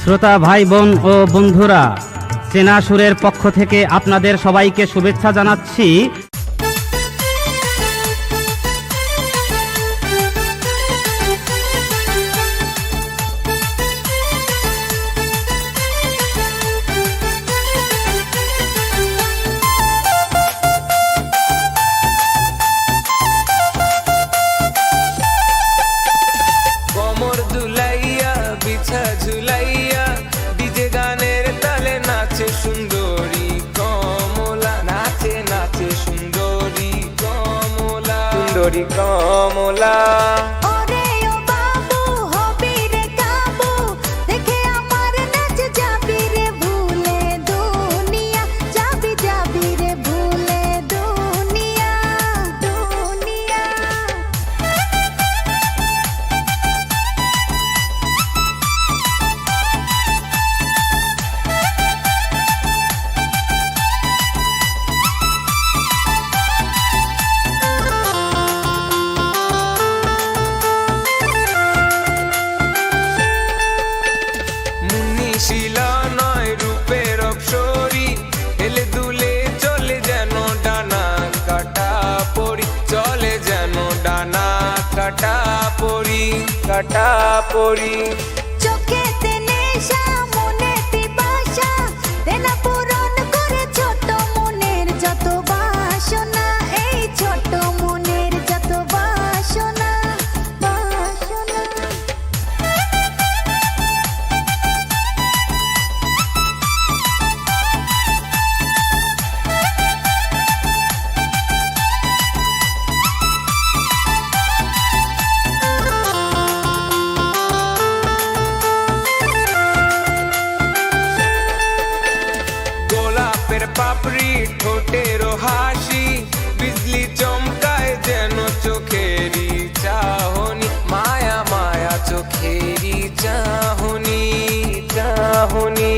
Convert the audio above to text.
শ্রোতা ভাই বোন ও বন্ধুরা, চেনা সুরের পক্ষ থেকে আপনাদের সবাইকে শুভেচ্ছা জানাচ্ছি। কোমর দুলাইয়া বিছা ঝুলাইয়া ডিজে গানের তালে নাচে সুন্দরী কমলা, নাচে নাচে সুন্দরী কমলা, সুন্দরী কমলা। ওরে ও বাবু হবি রে কাবু, দেখে আমার নাচ যাবি রে ভুলে দুনিয়া, যাবি যাবি রে ভুলে দুনিয়া, দুনিয়া। মুন্নিশিলা নয় রূপের অপসরী, হেলে দুলে চলে যেন ডানা কাটা পরি, চলে যেন ডানা কাটা পরি, কাটা পরি। চোখেতে নেশা মনেতে বাসা, দেনা পূরণ করে ছোট মনের যত বাসনা, এই ছোট মনের যত বাসনা, বাসনা। গোলাপের পাপড়ি ঠোঁটের হাসি, বিজলি চমকায় যেন চোখেরই চাহনি, মায়া মায়া চোখেরই চাহনি, চাহনি।